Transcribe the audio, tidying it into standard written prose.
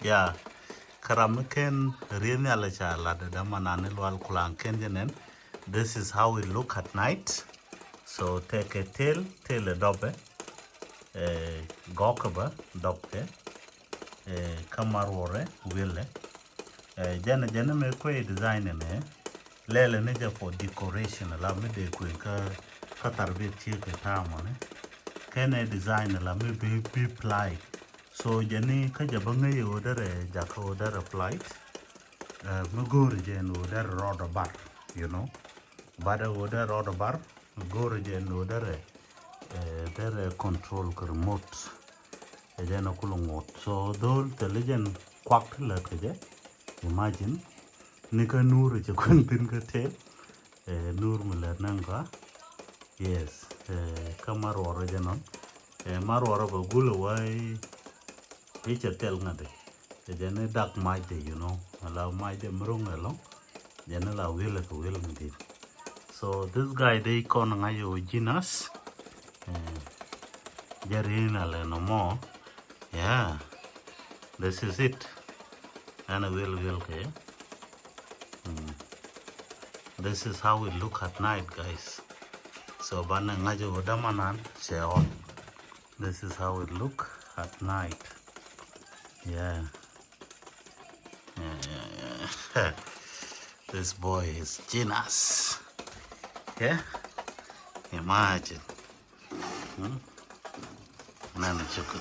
Yeah, Karamiken Rienalacha Lada Damananilwal Kulan Kenjanen. This is how it look at night. So take a tail a dobe, gokaba, dobke, kamarore, wille. Jana me kwe design ne. Lele neja for decoration. La me de kwe ka tarbit chike tamone. Kene design la me be ply. So jani ka jabanga yodere jaka odere plight. Muguri jen odere rod bar, you know. Bada odere rod bar, muguri jen odere dere control ka remote. Ejana kulungot. So dol telejen kwak la kaje. Imagine nika nur je kuntin ka te. Nur mulat nanga. Yes. Kamar wara janon. Mar wara ba gula wai. Icha tel ngade. Jane dak maide, you know. Allow maide mrung along. Jane la will ka will ngade. So this guy they kon ngayo jinas. Jarina le no more. Yeah. This is it. And I will okay. This is how it look at night, guys. So bana ngajo damanan on. This is how it look at night. Yeah. This boy is genius. Yeah. Imagine. Nana chuku.